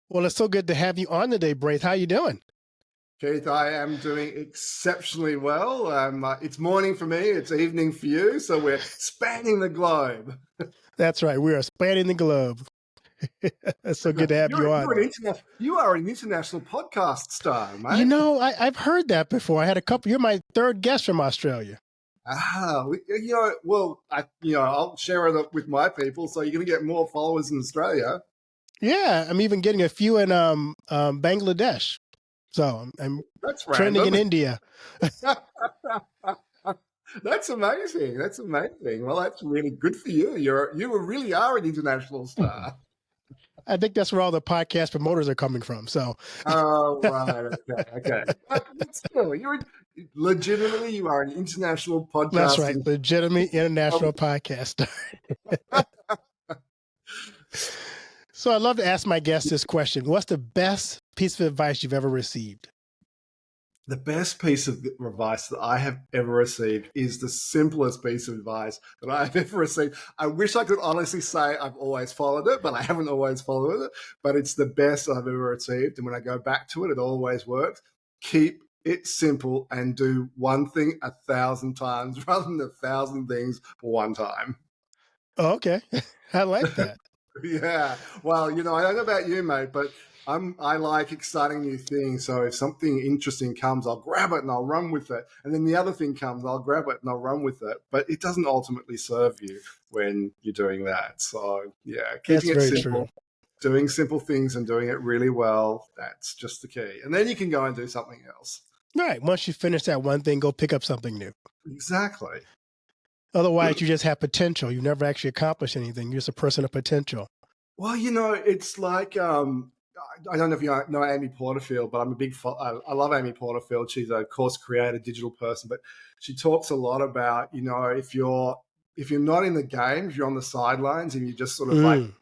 Well, it's so good to have you on today, Braith. How you doing? Keith, I am doing exceptionally well. It's morning for me, it's evening for you, so we're spanning the globe. That's right. We are spanning the globe. It's so good to have you on. You are an international podcast star, You mate. know, I've heard that before. I had a couple. You're my third guest from Australia. I'll share it with my people, so you're going to get more followers in Australia. Yeah, I'm even getting a few in Bangladesh. So I'm That's trending in random. India. That's amazing. That's amazing. Well, that's really good for you. You really are an international star. I think that's where all the podcast promoters are coming from. So Oh, right. Okay. But still, legitimately, you are an international that's right. podcasting. Legitimate international podcast. So I'd love to ask my guests this question. What's the best piece of advice you've ever received? The best piece of advice that I have ever received is the simplest piece of advice that I've ever received. I wish I could honestly say I've always followed it, but I haven't always followed it. But it's the best I've ever received. And when I go back to it, it always works. Keep it simple and do one thing 1,000 times rather than 1,000 things one time. Oh, okay. I like that. Yeah. Well, I don't know about you, mate, but I like exciting new things. So if something interesting comes, I'll grab it and I'll run with it. And then the other thing comes, I'll grab it and I'll run with it. But it doesn't ultimately serve you when you're doing that. So yeah, That's keeping it very true. simple, doing simple things and doing it really well, that's just the key. And then you can go and do something else. Right. Once you finish that one thing, go pick up something new. Exactly. Otherwise, you just have potential. You never actually accomplish anything. You're just a person of potential. Well, it's like I don't know if you know Amy Porterfield, but I'm a I love Amy Porterfield. She's a course creator, digital person, but she talks a lot about if you're not in the game, if you're on the sidelines and you're just sort of like Mm,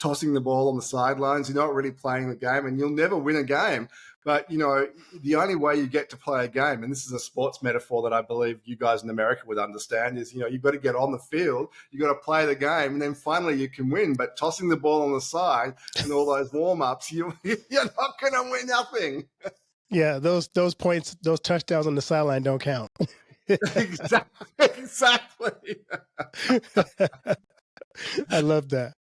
tossing the ball on the sidelines. You're not really playing the game, and you'll never win a game. But the only way you get to play a game, and this is a sports metaphor that I believe you guys in America would understand, is you've got to get on the field, you've got to play the game, and then finally you can win. But tossing the ball on the side and all those warm ups, you're not going to win nothing. yeah, those points, those touchdowns on the sideline don't count. Exactly. Exactly. I love that.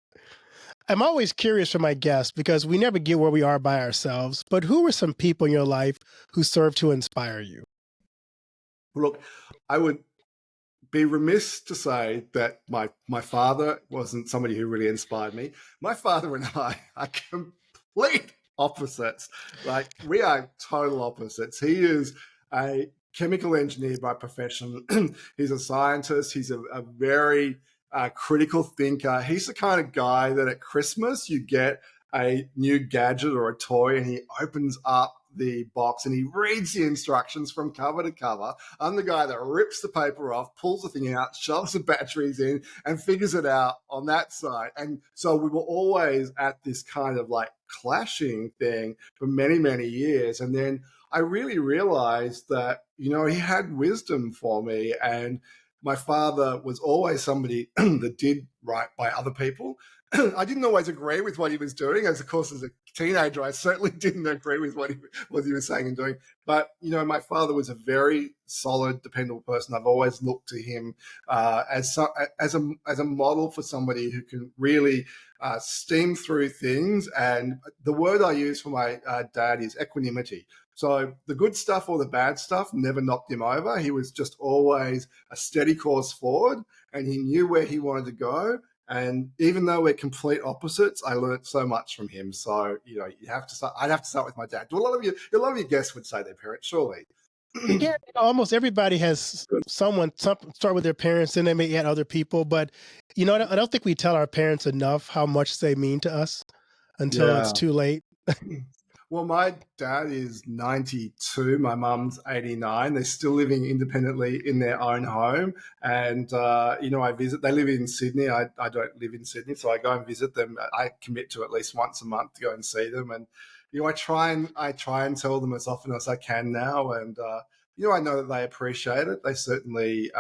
I'm always curious for my guests because we never get where we are by ourselves. But who were some people in your life who served to inspire you? Look, I would be remiss to say that my father wasn't somebody who really inspired me. My father and I are complete opposites. Like, we are total opposites. He is a chemical engineer by profession. He's a scientist. He's a very critical thinker. He's the kind of guy that at Christmas you get a new gadget or a toy and he opens up the box and he reads the instructions from cover to cover. I'm the guy that rips the paper off, pulls the thing out, shoves the batteries in, and figures it out on that side. And so we were always at this kind of like clashing thing for many, many years. And then I really realized that, he had wisdom for me. And my father was always somebody that did right by other people. I didn't always agree with what he was doing. As of course, as a teenager, I certainly didn't agree with what he was saying and doing. But my father was a very solid, dependable person. I've always looked to him as a model for somebody who can really steam through things. And the word I use for my dad is equanimity. So the good stuff or the bad stuff never knocked him over. He was just always a steady course forward, and he knew where he wanted to go. And even though we're complete opposites, I learned so much from him. So you have to start. I'd have to start with my dad. A lot of your guests would say their parents, surely. Yeah, almost everybody has start with their parents, and they may add other people. But I don't think we tell our parents enough how much they mean to us until it's Yeah. too late. Well, my dad is 92. My mum's 89. They're still living independently in their own home. And, I visit, they live in Sydney. I don't live in Sydney. So I go and visit them. I commit to at least once a month to go and see them. And, I try and tell them as often as I can now. And, I know that they appreciate it. They certainly,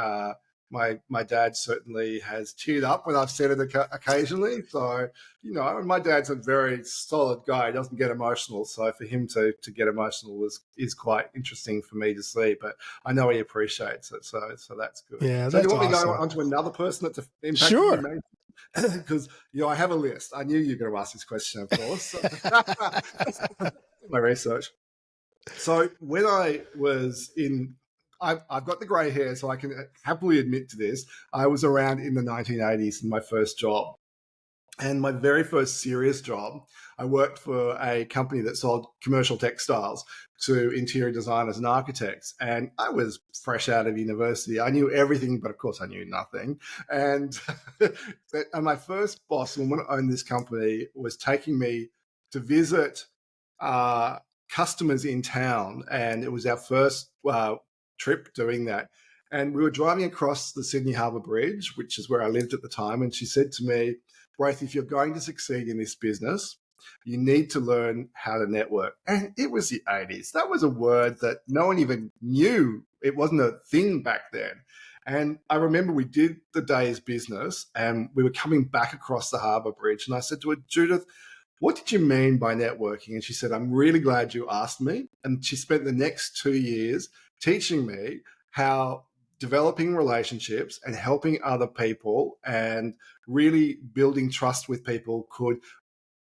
my dad certainly has teared up when I've said it occasionally. So, and my dad's a very solid guy. He doesn't get emotional. So for him to get emotional is quite interesting for me to see. But I know he appreciates it. So that's good. Yeah, So do you that's want me to go awesome. on to another person that's impacted you, Sure. mate? Because I have a list. I knew you were going to ask this question, of course. My research. So when I was I've got the grey hair, so I can happily admit to this. I was around in the 1980s in my first job. And my very first serious job, I worked for a company that sold commercial textiles to interior designers and architects. And I was fresh out of university. I knew everything, but of course I knew nothing. And, and my first boss, the woman who owned this company, was taking me to visit uh, customers in town. And it was our first trip doing that. And we were driving across the Sydney Harbour Bridge, which is where I lived at the time. And she said to me, Braith, if you're going to succeed in this business, you need to learn how to network. And it was the 80s. That was a word that no one even knew. It wasn't a thing back then. And I remember we did the day's business and we were coming back across the harbour bridge. And I said to her, Judith, what did you mean by networking? And she said, I'm really glad you asked me. And she spent the next 2 years teaching me how developing relationships and helping other people and really building trust with people could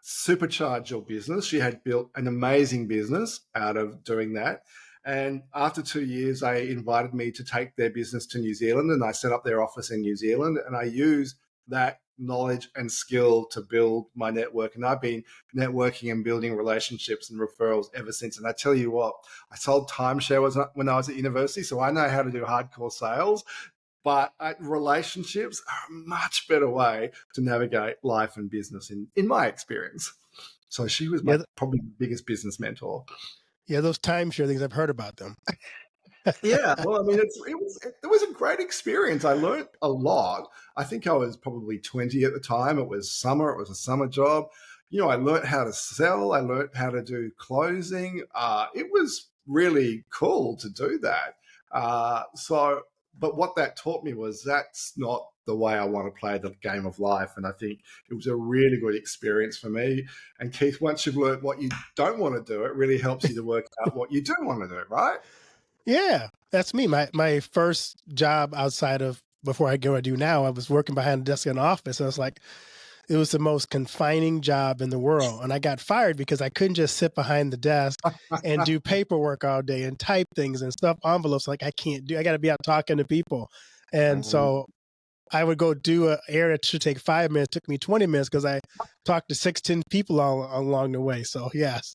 supercharge your business. She had built an amazing business out of doing that. And after 2 years, they invited me to take their business to New Zealand, and I set up their office in New Zealand. And I used that knowledge and skill to build my network. And I've been networking and building relationships and referrals ever since. And I tell you what, I sold timeshare when I was at university, so I know how to do hardcore sales. But relationships are a much better way to navigate life and business, in my experience. So she was my Yeah, probably biggest business mentor. yeah, those timeshare things, I've heard about them. Yeah, well, I mean, it was a great experience. I learned a lot. I think I was probably 20 at the time. It was summer. It was a summer job. I learned how to sell. I learned how to do closing. It was really cool to do that. But what that taught me was that's not the way I want to play the game of life. And I think it was a really good experience for me. And Keith, once you've learned what you don't want to do, it really helps you to work out what you do want to do, right? Yeah, that's me. My first job outside of before I go I do now, I was working behind the desk in an office. And I was like, it was the most confining job in the world. And I got fired because I couldn't just sit behind the desk and do paperwork all day and type things and stuff envelopes. Like I can't do, I got to be out talking to people. And so I would go do an errand that should take 5 minutes, took me 20 minutes because I talked to 6, 10 people along the way. So yes.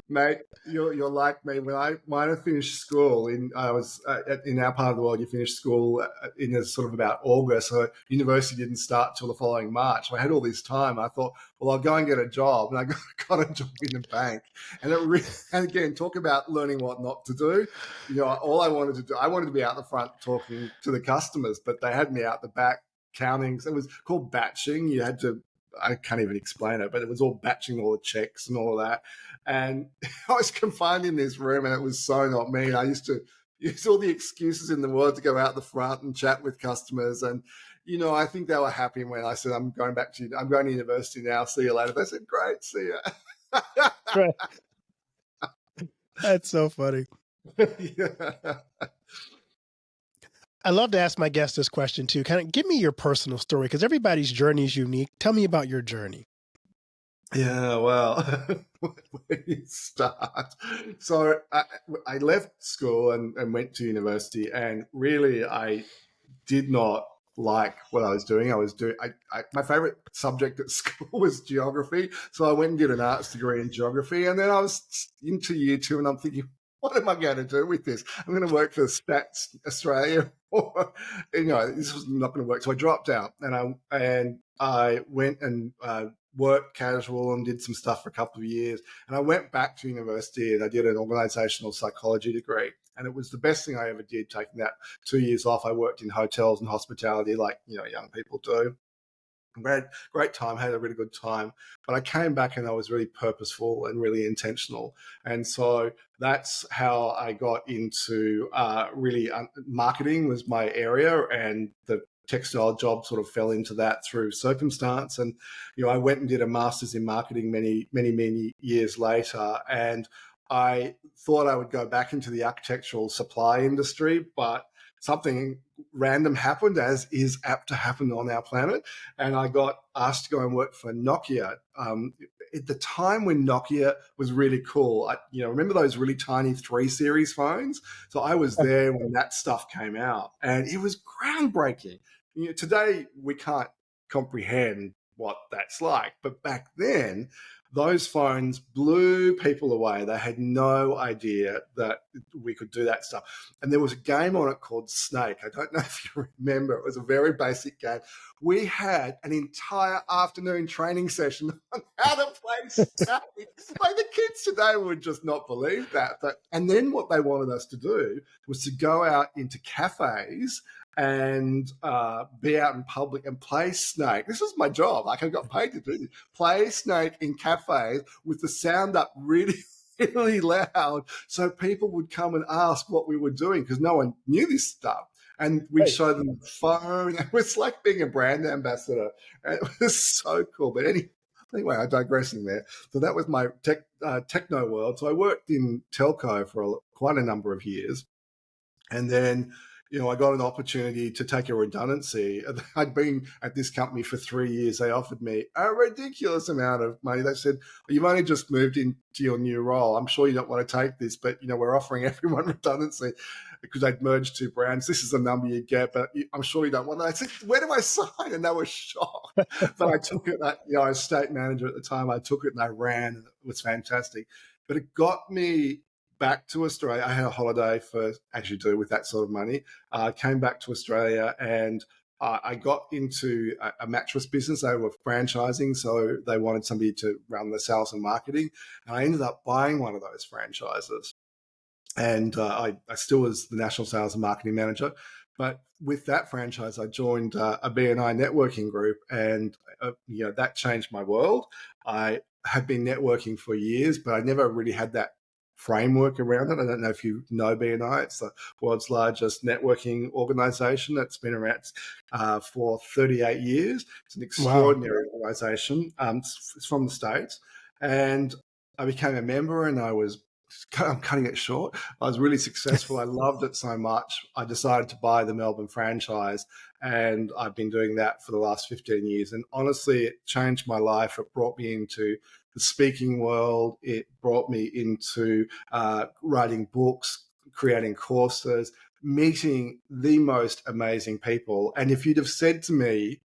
Mate, you're like me. When I finished school, I was in our part of the world. You finished school in a sort of about August, so university didn't start till the following March. So I had all this time. I thought, well, I'll go and get a job, and I got a job in a bank. And and again, talk about learning what not to do. All I wanted to do, I wanted to be out the front talking to the customers, but they had me out the back counting. So it was called batching. You had to. I can't even explain it, but it was all batching all the checks and all of that. And I was confined in this room, and it was so not me. I used to use all the excuses in the world to go out the front and chat with customers. And, I think they were happy when I said, I'm going to university now. See you later. They said, great, see you. Right. That's so funny. Yeah. I love to ask my guests this question too. Kind of give me your personal story because everybody's journey is unique. Tell me about your journey. Yeah, well, where do you start? So I left school and went to university, and really I did not like what I was doing. My favorite subject at school was geography. So I went and did an arts degree in geography. And then I was into year 2 and I'm thinking, what am I going to do with this? I'm going to work for Stats Australia. Or, this was not going to work. So I dropped out and I went and worked casual and did some stuff for a couple of years. And I went back to university and I did an organizational psychology degree. And it was the best thing I ever did, taking that 2 years off. I worked in hotels and hospitality like, young people do. Great time, had a really good time. But I came back and I was really purposeful and really intentional. And so that's how I got into really marketing was my area, and the textile job sort of fell into that through circumstance. And I went and did a master's in marketing many years later, and I thought I would go back into the architectural supply industry, but something random happened, as is apt to happen on our planet, and I got asked to go and work for Nokia. At the time when Nokia was really cool, remember those really tiny 3 series phones? So I was there when that stuff came out, and it was groundbreaking. Today we can't comprehend what that's like, but back then, those phones blew people away. They had no idea that we could do that stuff. And there was a game on it called Snake. I don't know if you remember. It was a very basic game. We had an entire afternoon training session on how to play Snake. Like, the kids today would just not believe that. And then what they wanted us to do was to go out into cafes and be out in public and play Snake. This was my job. Like, I got paid to do this. Play Snake in cafes with the sound up really, really loud, so people would come and ask what we were doing, because no one knew this stuff. And we'd show them the phone. It was like being a brand ambassador. And it was so cool. But anyway, I'm digressing there. So that was my techno world. So I worked in telco for quite a number of years. And then, I got an opportunity to take a redundancy. I'd been at this company for 3 years. They offered me a ridiculous amount of money. They said, "You've only just moved into your new role. I'm sure you don't want to take this, but we're offering everyone redundancy," because they'd merged 2 brands. "This is the number you get, but I'm sure you don't want it." I said, "Where do I sign?" And they were shocked. But I took it. I was state manager at the time. I took it and I ran, and it was fantastic. But it got me back to Australia. I had a holiday for, as you do with that sort of money. Came back to Australia, and I got into a mattress business. They were franchising, so they wanted somebody to run the sales and marketing. And I ended up buying one of those franchises. And I still was the national sales and marketing manager. But with that franchise, I joined a BNI networking group, and that changed my world. I had been networking for years, but I never really had that framework around it. I don't know if you know BNI. It's the world's largest networking organization. It's been around for 38 years. It's an extraordinary organization. It's from the States. And I became a member, and I'm cutting it short. I was really successful. I loved it so much. I decided to buy the Melbourne franchise, and I've been doing that for the last 15 years. And honestly, it changed my life. It brought me into the speaking world. It brought me into writing books, creating courses, meeting the most amazing people. And if you'd have said to me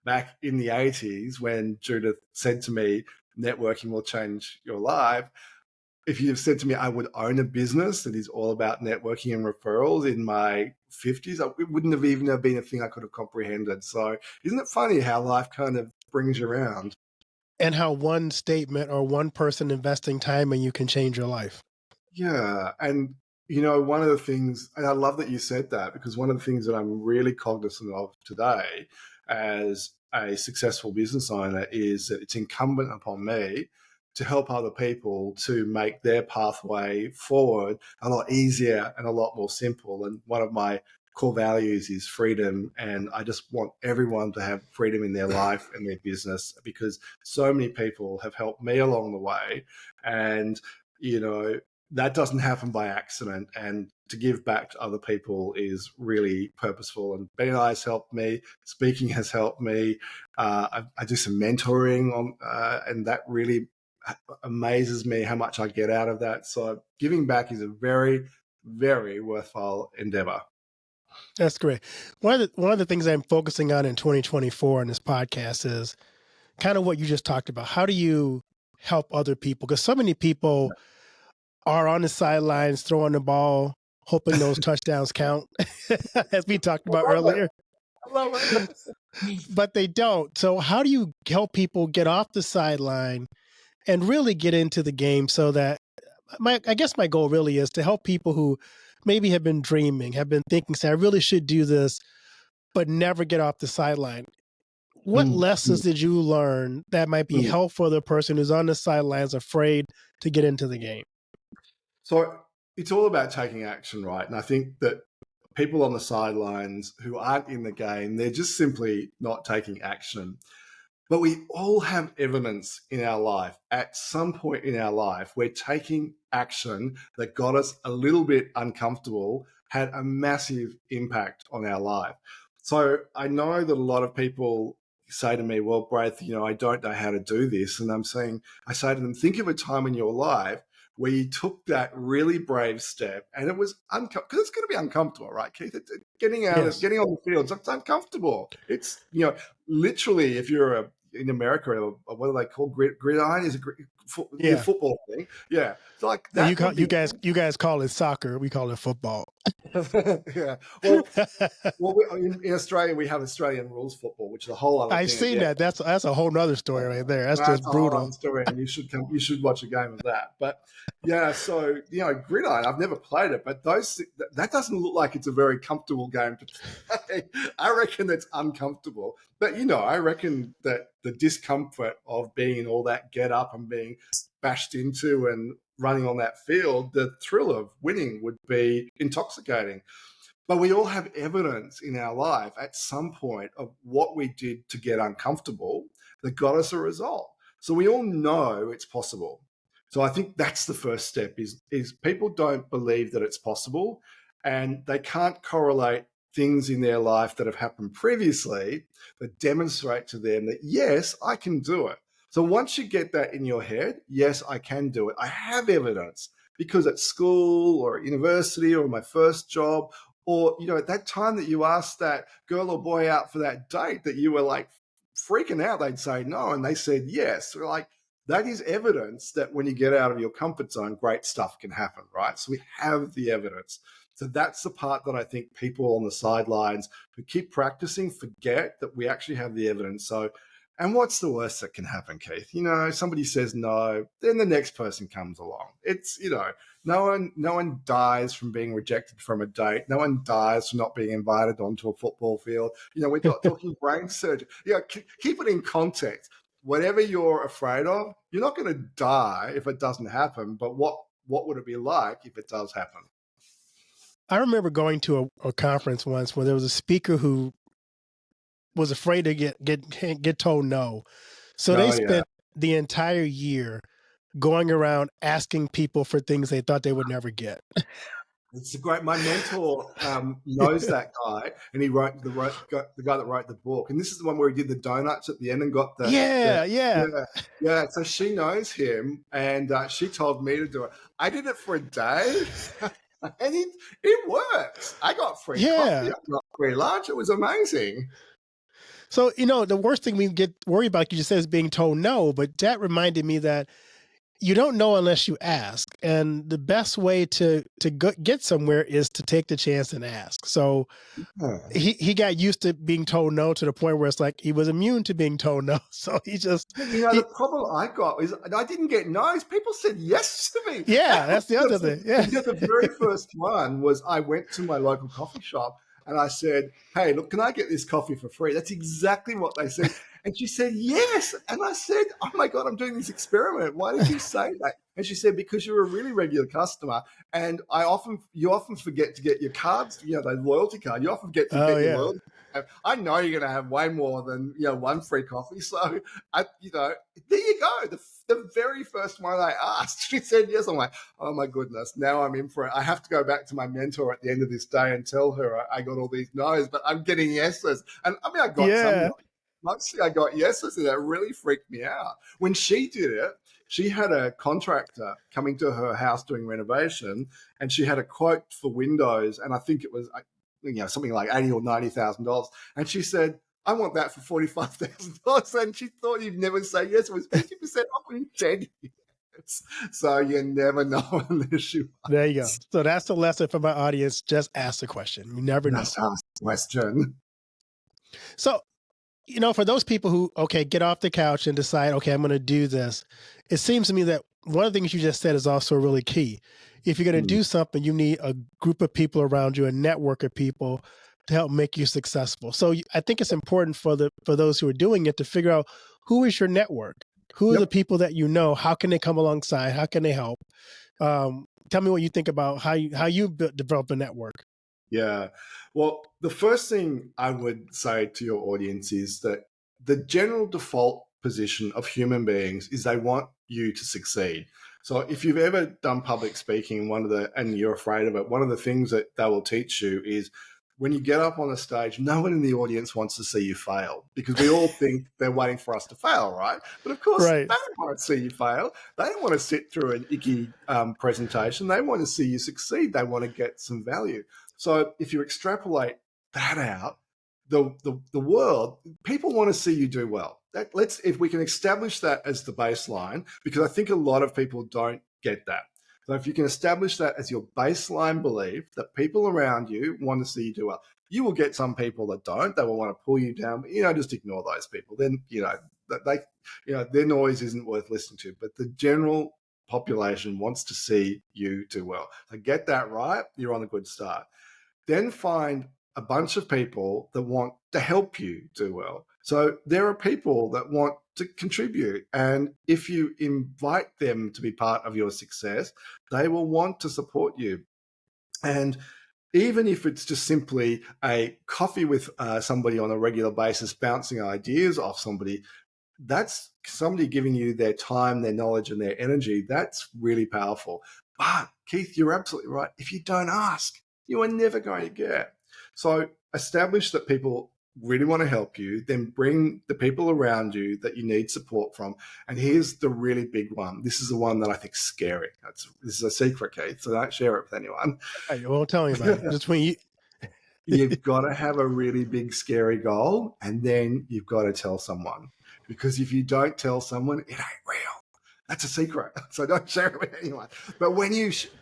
back in the 80s, when Judith said to me, "Networking will change your life," if you'd have said to me I would own a business that is all about networking and referrals in my 50s, it wouldn't have even been a thing I could have comprehended. So isn't it funny how life kind of brings you around? And how one statement or one person investing time in you can change your life. Yeah. And, one of the things, and I love that you said that, because one of the things that I'm really cognizant of today as a successful business owner is that it's incumbent upon me to help other people to make their pathway forward a lot easier and a lot more simple. And one of my core values is freedom. And I just want everyone to have freedom in their life and their business, because so many people have helped me along the way. And, that doesn't happen by accident. And to give back to other people is really purposeful. And BNI has helped me. Speaking has helped me. I do some mentoring and that really amazes me how much I get out of that. So giving back is a very, very worthwhile endeavor. That's great. One of the things I'm focusing on in 2024 in this podcast is kind of what you just talked about. How do you help other people? Because so many people are on the sidelines throwing the ball, hoping those touchdowns count, as we talked about earlier. I love it. But they don't. So how do you help people get off the sideline and really get into the game, so that I guess my goal really is to help people who maybe have been dreaming, have been thinking, say, I really should do this, but never get off the sideline. what lessons did you learn that might be Mm. helpful for the person who's on the sidelines afraid to get into the game? So it's all about taking action, right? And I think that people on the sidelines who aren't in the game, they're just simply not taking action. But we all have evidence in our life. At some point in our life, we're taking action that got us a little bit uncomfortable, had a massive impact on our life. So I know that a lot of people say to me, well, Braith, I don't know how to do this. And I say to them, think of a time in your life where you took that really brave step and it was uncomfortable, because it's going to be uncomfortable, right, Keith? Getting Yes. getting on the field, it's uncomfortable. It's, literally, if you're in America, what do they call gridiron? Is it the Yeah. football thing? Yeah, it's like And that would be. you guys call it soccer. We call it football. Yeah. Well, in Australia, we have Australian rules football, which is a whole other I've thing seen again. that. That's a whole nother story right there. That's That's just a whole brutal. other story, and you should come. You should watch a game of that. But yeah, so gridiron. I've never played it, but that doesn't look like it's a very comfortable game to play. I reckon that's uncomfortable. But I reckon that the discomfort of being in all that get up and being bashed into and running on that field, the thrill of winning would be intoxicating. But we all have evidence in our life at some point of what we did to get uncomfortable that got us a result. So we all know it's possible. So I think that's the first step is people don't believe that it's possible, and they can't correlate things in their life that have happened previously that demonstrate to them that, yes, I can do it. So once you get that in your head, yes, I can do it. I have evidence because at school or at university or my first job, or at that time that you asked that girl or boy out for that date that you were like freaking out, they'd say no and they said yes. So like, that is evidence that when you get out of your comfort zone, great stuff can happen, right? So we have the evidence. So that's the part that I think people on the sidelines who keep practicing forget, that we actually have the evidence. So, and what's the worst that can happen, Keith? Somebody says no, then the next person comes along. It's, no one dies from being rejected from a date. No one dies from not being invited onto a football field. We're not talking brain surgery. Keep it in context. Whatever you're afraid of, you're not going to die if it doesn't happen. But what would it be like if it does happen? I remember going to a conference once where there was a speaker who was afraid to get told no. So they Oh yeah. spent the entire year going around asking people for things they thought they would never get. It's a great. My mentor knows that guy, and he wrote the guy that wrote the book. And this is the one where he did the donuts at the end and got the Yeah. yeah. So she knows him, and she told me to do it. I did it for a day, and it works. I got free coffee. Yeah. I got free lunch. It was amazing. So, the worst thing we get worried about, you just said, is being told no. But that reminded me that you don't know unless you ask. And the best way to get somewhere is to take the chance and ask. So Yeah. he got used to being told no to the point where it's like he was immune to being told no. So The problem I got is I didn't get no's. People said yes to me. Yeah, that's the other thing. Yeah. The very first one was I went to my local coffee shop and I said, hey, look, can I get this coffee for free? That's exactly what they said. And she said, yes. And I said, oh my God, I'm doing this experiment. Why did you say that? And she said, because you're a really regular customer. And you often forget to get your cards, the loyalty card. You often forget to get your loyalty. I know you're going to have way more than one free coffee. So there you go. The very first one I asked, she said yes. I'm like, oh my goodness, now I'm in for it. I have to go back to my mentor at the end of this day and tell her I got all these no's, but I'm getting yeses. And I mean, I got some no's. Mostly I got yeses, and that really freaked me out. When she did it, she had a contractor coming to her house doing renovation, and she had a quote for windows, and I think it was something like $80,000 or $90,000. And she said, I want that for $45,000. And she thought you'd never say yes. It was 50% off, and you said yes. So you never know unless you ask. There you go. So that's the lesson for my audience. Just ask the question. You never know. Just ask the question. So, for those people who, get off the couch and decide, I'm going to do this. It seems to me that one of the things you just said is also really key. If you're going to do something, you need a group of people around you, a network of people to help make you successful. So I think it's important for those who are doing it to figure out who is your network, who are the Yep. people that you know, how can they come alongside, how can they help. Tell me what you think about how you develop a network. Yeah. Well, the first thing I would say to your audience is that the general default position of human beings is they want you to succeed. So if you've ever done public speaking, and you're afraid of it, one of the things that they will teach you is when you get up on a stage, no one in the audience wants to see you fail because we all think they're waiting for us to fail, right? But of course, Right. they don't want to see you fail. They don't want to sit through an icky presentation. They want to see you succeed. They want to get some value. So if you extrapolate that out, the world, people want to see you do well. If we can establish that as the baseline, because I think a lot of people don't get that. So if you can establish that as your baseline belief that people around you want to see you do well, you will get some people that don't. They will want to pull you down, but just ignore those people. Then they, their noise isn't worth listening to. But the general population wants to see you do well. So get that right, you're on a good start. Then find a bunch of people that want to help you do well. So there are people that want to contribute. And if you invite them to be part of your success, they will want to support you. And even if it's just simply a coffee with somebody on a regular basis, bouncing ideas off somebody, that's somebody giving you their time, their knowledge, and their energy. That's really powerful. But Keith, you're absolutely right. If you don't ask, you are never going to get. So establish that people really want to help you, then bring the people around you that you need support from. And here's the really big one. This is the one that I think is scary. This is a secret, Keith, so don't share it with anyone. I won't tell anybody. Just between you. You've got to have a really big, scary goal, and then you've got to tell someone. Because if you don't tell someone, it ain't real. That's a secret. So don't share it with anyone. But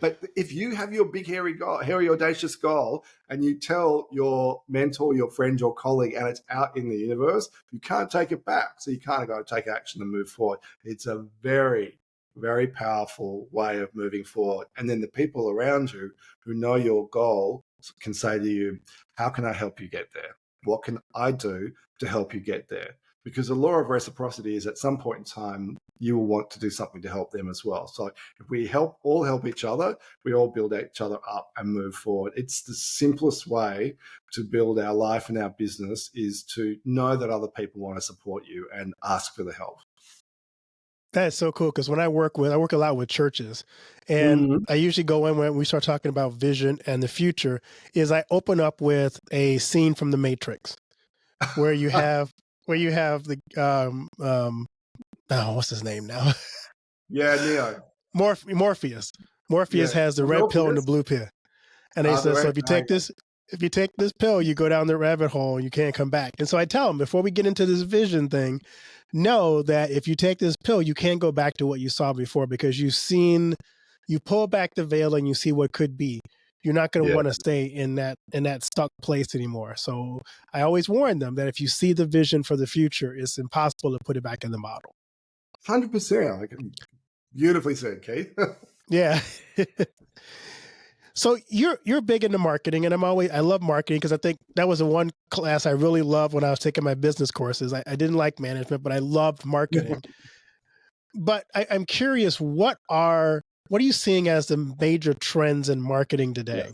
but if you have your big, hairy goal, hairy, audacious goal, and you tell your mentor, your friend, your colleague, and it's out in the universe, you can't take it back. So you kind of got to take action and move forward. It's a very, very powerful way of moving forward. And then the people around you who know your goal can say to you, how can I help you get there? What can I do to help you get there? Because the law of reciprocity is at some point in time, you will want to do something to help them as well. So if we all help each other, we all build each other up and move forward. It's the simplest way to build our life and our business is to know that other people want to support you and ask for the help. That is so cool because when I work a lot with churches, and Mm-hmm. I usually go in when we start talking about vision and the future. Is I open up with a scene from The Matrix where you have the oh, what's his name now? Yeah, Neo. Morpheus. Morpheus Yeah. has the red pill and the Morpheus. blue pill. And they said, so Okay. if you take this pill, you go down the rabbit hole and you can't come back. And so I tell them before we get into this vision thing, know that if you take this pill, you can't go back to what you saw before because you pull back the veil and you see what could be. You're not going to Yeah. want to stay in that stuck place anymore. So I always warn them that if you see the vision for the future, it's impossible to put it back in the model. 100%. Like, beautifully said, Keith. Yeah. So you're big into marketing, and I love marketing because I think that was the one class I really loved when I was taking my business courses. I didn't like management, but I loved marketing. But I'm curious, what are you seeing as the major trends in marketing Yeah. today?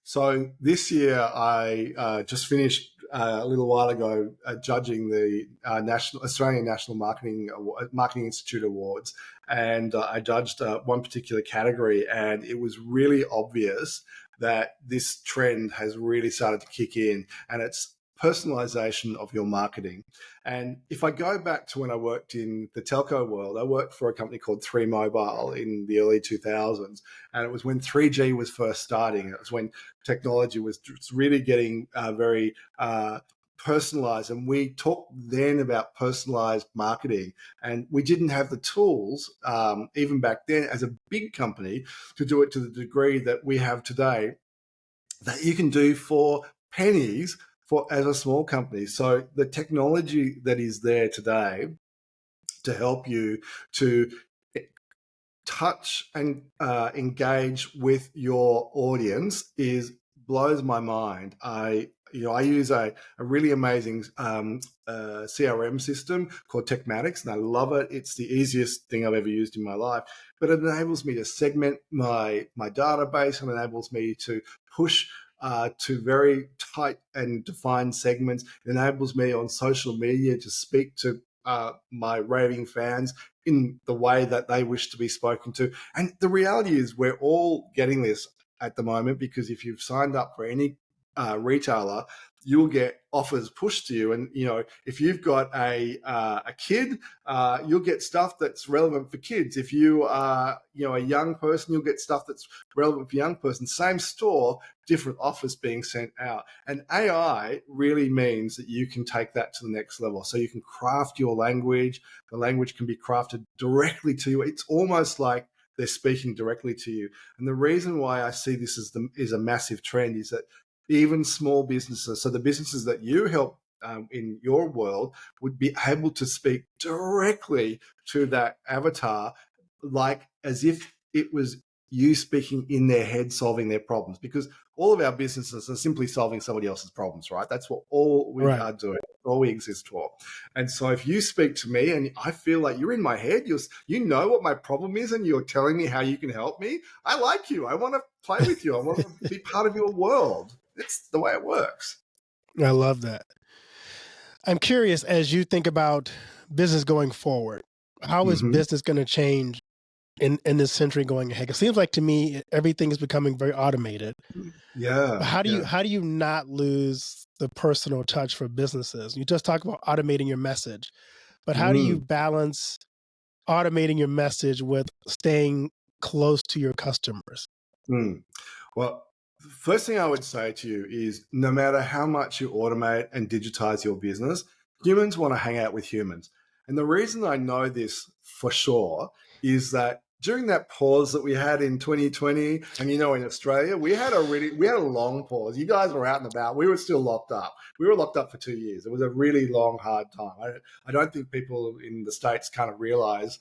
So this year, I just finished a little while ago judging the Australian National Marketing Institute Awards, and I judged one particular category, and it was really obvious that this trend has really started to kick in, and it's personalization of your marketing. And if I go back to when I worked in the telco world, I worked for a company called 3Mobile in the early 2000s, and it was when 3G was first starting. It was when technology was really getting very personalized. And we talked then about personalized marketing. And we didn't have the tools, even back then, as a big company, to do it to the degree that we have today, that you can do for pennies as a small company. So the technology that is there today to help you to touch and engage with your audience is blows my mind. I use a really amazing CRM system called Techmatics, and I love it. It's the easiest thing I've ever used in my life, but it enables me to segment my database and enables me to push to very tight and defined segments. It enables me on social media to speak to my raving fans in the way that they wish to be spoken to. And the reality is, we're all getting this at the moment, because if you've signed up for any retailer, you'll get offers pushed to you. And if you've got a kid, you'll get stuff that's relevant for kids. If you are a young person, you'll get stuff that's relevant for young person. Same store, different offers being sent out. And AI really means that you can take that to the next level. So you can craft your language. The language can be crafted directly to you. It's almost like they're speaking directly to you. And the reason why I see this is a massive trend is that even small businesses, so the businesses that you help in your world, would be able to speak directly to that avatar, like as if it was you speaking in their head, solving their problems. Because all of our businesses are simply solving somebody else's problems, right? That's what all we Right. are doing, all we exist for. And so if you speak to me and I feel like you're in my head, you know what my problem is, and you're telling me how you can help me, I like you. I want to play with you. I want to be part of your world. It's the way it works. I love that. I'm curious, as you think about business going forward, how is Mm-hmm. business going to change in this century going ahead? It seems like to me everything is becoming very automated. But Yeah, yeah. how do you not lose the personal touch for businesses? You just talk about automating your message, but how do you Mm, balance automating your message with staying close to your customers? mm. Well, the first thing I would say to you is, no matter how much you automate and digitize your business, humans want to hang out with humans. And the reason I know this for sure is that during that pause that we had in 2020, and in Australia, we had a long pause. You guys were out and about. We were still locked up. We were locked up for 2 years. It was a really long, hard time. I don't think people in the States kind of realize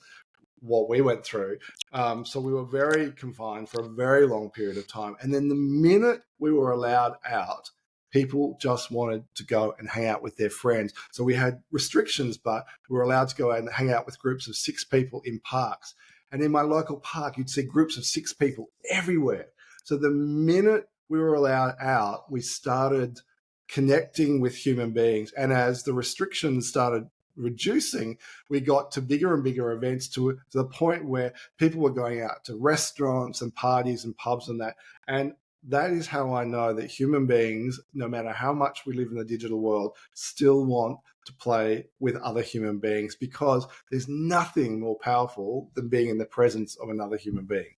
what we went through. So we were very confined for a very long period of time. And then the minute we were allowed out, people just wanted to go and hang out with their friends. So we had restrictions, but we were allowed to go out and hang out with groups of 6 people in parks. And in my local park, you'd see groups of 6 people everywhere. So the minute we were allowed out, we started connecting with human beings. And as the restrictions started reducing, we got to bigger and bigger events, to the point where people were going out to restaurants and parties and pubs and that. And that is how I know that human beings, no matter how much we live in the digital world, still want to play with other human beings, because there's nothing more powerful than being in the presence of another human being.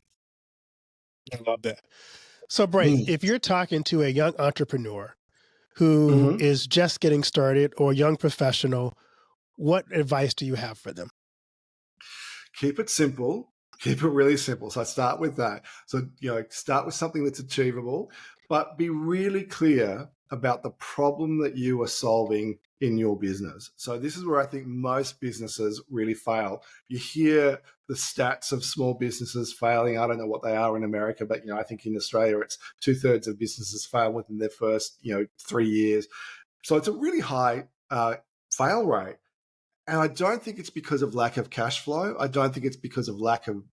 I love that. So, Braith, Mm. if you're talking to a young entrepreneur who Mm-hmm. is just getting started or a young professional, what advice do you have for them? Keep it simple. Keep it really simple. So I start with that. So, start with something that's achievable, but be really clear about the problem that you are solving in your business. So this is where I think most businesses really fail. You hear the stats of small businesses failing. I don't know what they are in America, but I think in Australia it's 2/3 of businesses fail within their first 3 years. So it's a really high fail rate. And I don't think it's because of lack of cash flow. I don't think it's because of lack of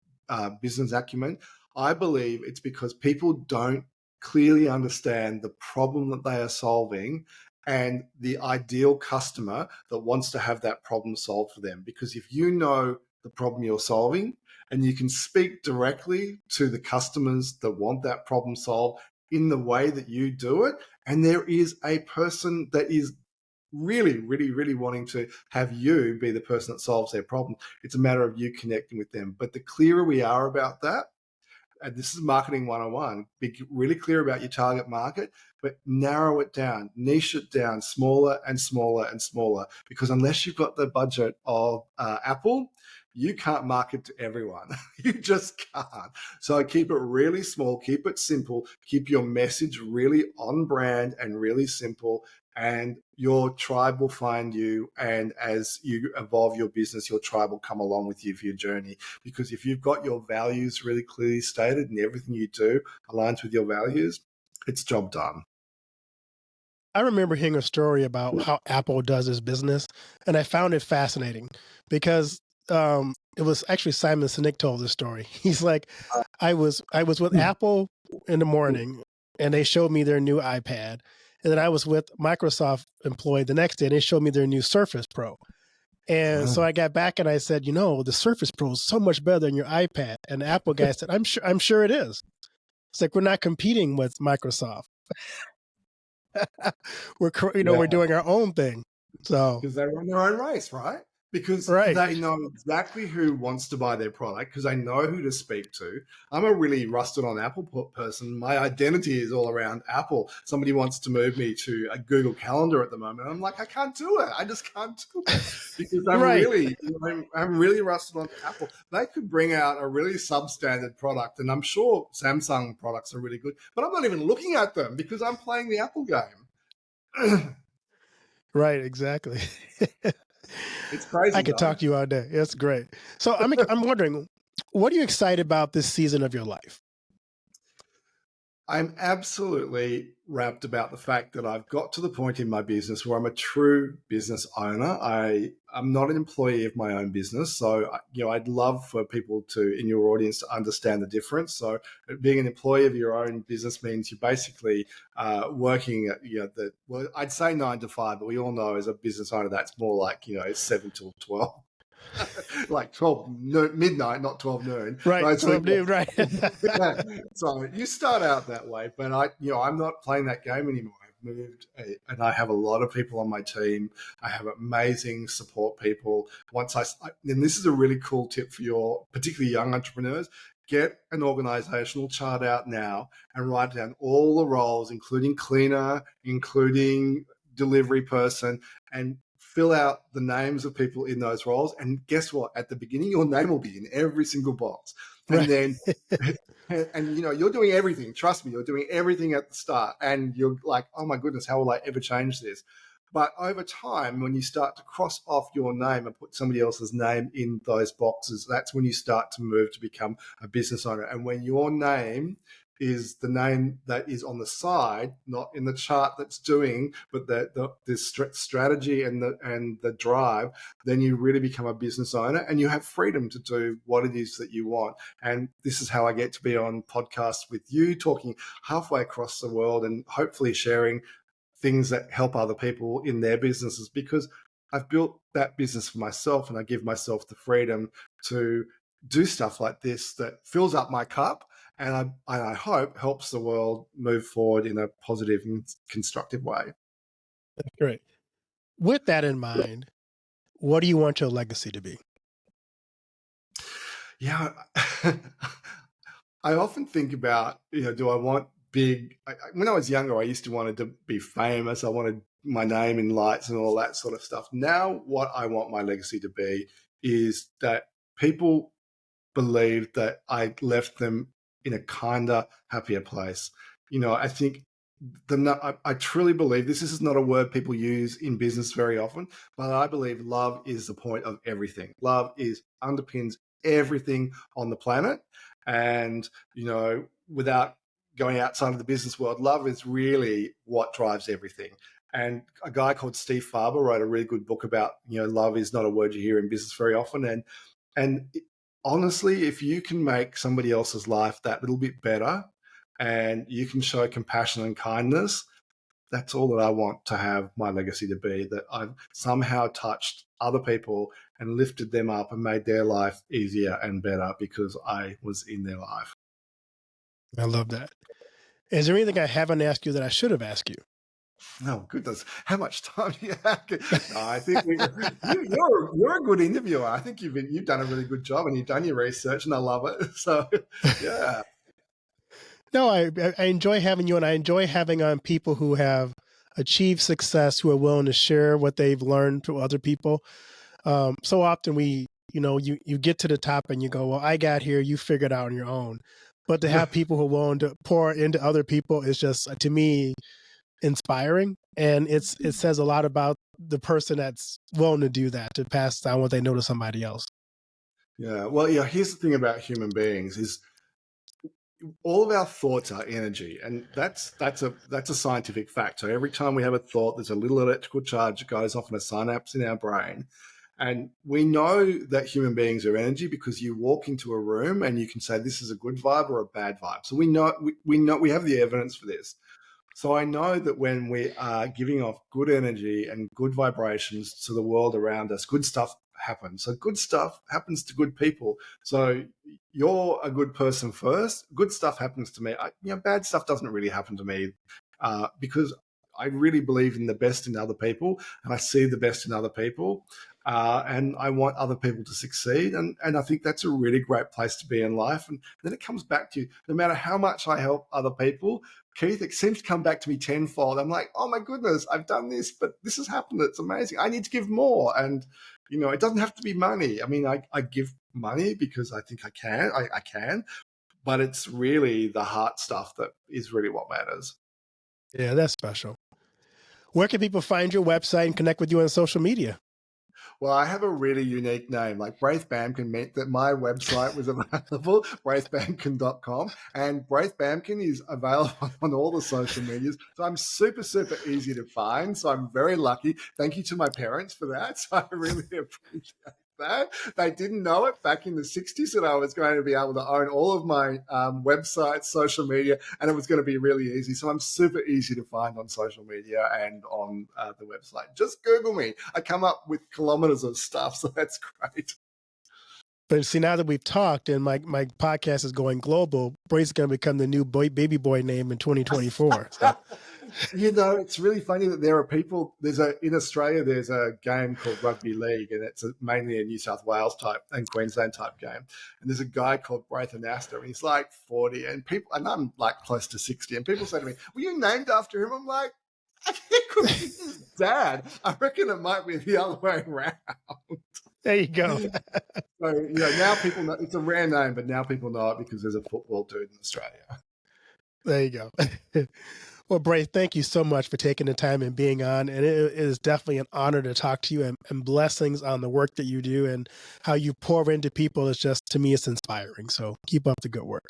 business acumen. I believe it's because people don't clearly understand the problem that they are solving and the ideal customer that wants to have that problem solved for them. Because if you know the problem you're solving and you can speak directly to the customers that want that problem solved in the way that you do it, and there is a person that is really, really, really wanting to have you be the person that solves their problem. It's a matter of you connecting with them. But the clearer we are about that, and this is marketing 101, be really clear about your target market, but narrow it down, niche it down, smaller and smaller and smaller. Because unless you've got the budget of Apple, you can't market to everyone. You just can't. So keep it really small, keep it simple, keep your message really on brand and really simple, and your tribe will find you. And as you evolve your business, your tribe will come along with you for your journey. Because if you've got your values really clearly stated and everything you do aligns with your values, it's job done. I remember hearing a story about how Apple does its business, and I found it fascinating because it was actually Simon Sinek told this story. He's like, I was with Apple in the morning, and they showed me their new iPad, and then I was with Microsoft employee the next day, and they showed me their new Surface Pro. And so I got back and I said, the Surface Pro is so much better than your iPad. And the Apple guy said, I'm sure it is. It's like we're not competing with Microsoft. We're Yeah. doing our own thing. So Because they run their own race, right? Because right, they know exactly who wants to buy their product, because they know who to speak to. I'm a really rusted on Apple person. My identity is all around Apple. Somebody wants to move me to a Google Calendar at the moment. I'm like, I can't do it. I just can't do it because right, I'm really rusted on Apple. They could bring out a really substandard product, and I'm sure Samsung products are really good, but I'm not even looking at them because I'm playing the Apple game. right, exactly. It's I crazy, could though. talk to you all day. That's great. So I'm wondering, what are you excited about this season of your life? I'm absolutely rapt about the fact that I've got to the point in my business where I'm a true business owner. I'm not an employee of my own business, so I'd love for people to in your audience to understand the difference. So, being an employee of your own business means you're basically working at well, I'd say 9 to 5, but we all know as a business owner that's more like 7 till 12. Like 12 midnight, not 12 noon. Right. Right. So, So I'm doing right. yeah. So you start out that way, but I'm not playing that game anymore. I've moved and I have a lot of people on my team. I have amazing support people. And this is a really cool tip for your particularly young entrepreneurs. Get an organizational chart out now and write down all the roles, including cleaner, including delivery person, and fill out the names of people in those roles. And guess what? At the beginning, your name will be in every single box. And Right. then, and you're doing everything. Trust me, you're doing everything at the start. And you're like, oh my goodness, how will I ever change this? But over time, when you start to cross off your name and put somebody else's name in those boxes, that's when you start to move to become a business owner. And when your name is the name that is on the side, not in the chart that's doing, but the strategy and the drive, then you really become a business owner and you have freedom to do what it is that you want. And this is how I get to be on podcasts with you, talking halfway across the world and hopefully sharing things that help other people in their businesses, because I've built that business for myself and I give myself the freedom to do stuff like this that fills up my cup and I hope helps the world move forward in a positive and constructive way. Great. With that in mind, what do you want your legacy to be? Yeah. I often think about, do I want big? When I was younger, I used to want to be famous. I wanted my name in lights and all that sort of stuff. Now, what I want my legacy to be is that people believe that I left them in a kinder, happier place. I think I truly believe this is not a word people use in business very often, but I believe love is the point of everything. Love is underpins everything on the planet. And, without going outside of the business world, love is really what drives everything. And a guy called Steve Farber wrote a really good book about, love is not a word you hear in business very often. And honestly, if you can make somebody else's life that little bit better and you can show compassion and kindness, that's all that I want to have my legacy to be, that I've somehow touched other people and lifted them up and made their life easier and better because I was in their life. I love that. Is there anything I haven't asked you that I should have asked you? Oh goodness, how much time do you have? No, I think you're a good interviewer. I think you've done a really good job and you've done your research, and I love it. So, yeah, No, I enjoy having you, and I enjoy having on people who have achieved success, who are willing to share what they've learned to other people. So often you get to the top and you go, well, I got here, you figured out on your own. But to have people who are willing to pour into other people is just, to me, inspiring. And it says a lot about the person that's willing to do that, to pass down what they know to somebody else. yeah. Well, yeah. Here's the thing about human beings: is all of our thoughts are energy, and that's a scientific fact. So every time we have a thought, there's a little electrical charge that goes off in a synapse in our brain. And we know that human beings are energy because you walk into a room and you can say this is a good vibe or a bad vibe. So we have the evidence for this. So I know that when we are giving off good energy and good vibrations to the world around us, good stuff happens. So good stuff happens to good people. So you're a good person first. Good stuff happens to me. Bad stuff doesn't really happen to me because I really believe in the best in other people, and I see the best in other people. And I want other people to succeed. And I think that's a really great place to be in life. And then it comes back to you, no matter how much I help other people, Keith, it seems to come back to me tenfold. I'm like, oh my goodness, I've done this, but this has happened. It's amazing. I need to give more. And, it doesn't have to be money. I mean, I give money because I think I can. I can. But it's really the heart stuff that is really what matters. Yeah, that's special. Where can people find your website and connect with you on social media? Well, I have a really unique name. Like Braith Bamkin meant that my website was available, braithbamkin.com. And Braith Bamkin is available on all the social medias. So I'm super, super easy to find. So I'm very lucky. Thank you to my parents for that. So I really appreciate that. They didn't know it back in the 60s that I was going to be able to own all of my websites, social media, and it was going to be really easy. So I'm super easy to find on social media and on the website. Just Google me. I come up with kilometers of stuff, so that's great. But see, now that we've talked and my podcast is going global, Braith's going to become the new baby boy name in 2024. So. It's really funny that there are people. In Australia, there's a game called rugby league, and it's mainly a New South Wales type and Queensland type game. And there's a guy called Braith and he's like 40, and I'm like close to 60, and people say to me, "Were you named after him?" I'm like, "I think it could be his dad. I reckon it might be the other way around." There you go. So now people know it's a rare name, but now people know it because there's a football dude in Australia. There you go. Well, Braith, thank you so much for taking the time and being on. And it is definitely an honor to talk to you, and blessings on the work that you do and how you pour into people. Is just, to me, it's inspiring. So keep up the good work.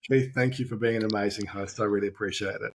Keith, thank you for being an amazing host. I really appreciate it.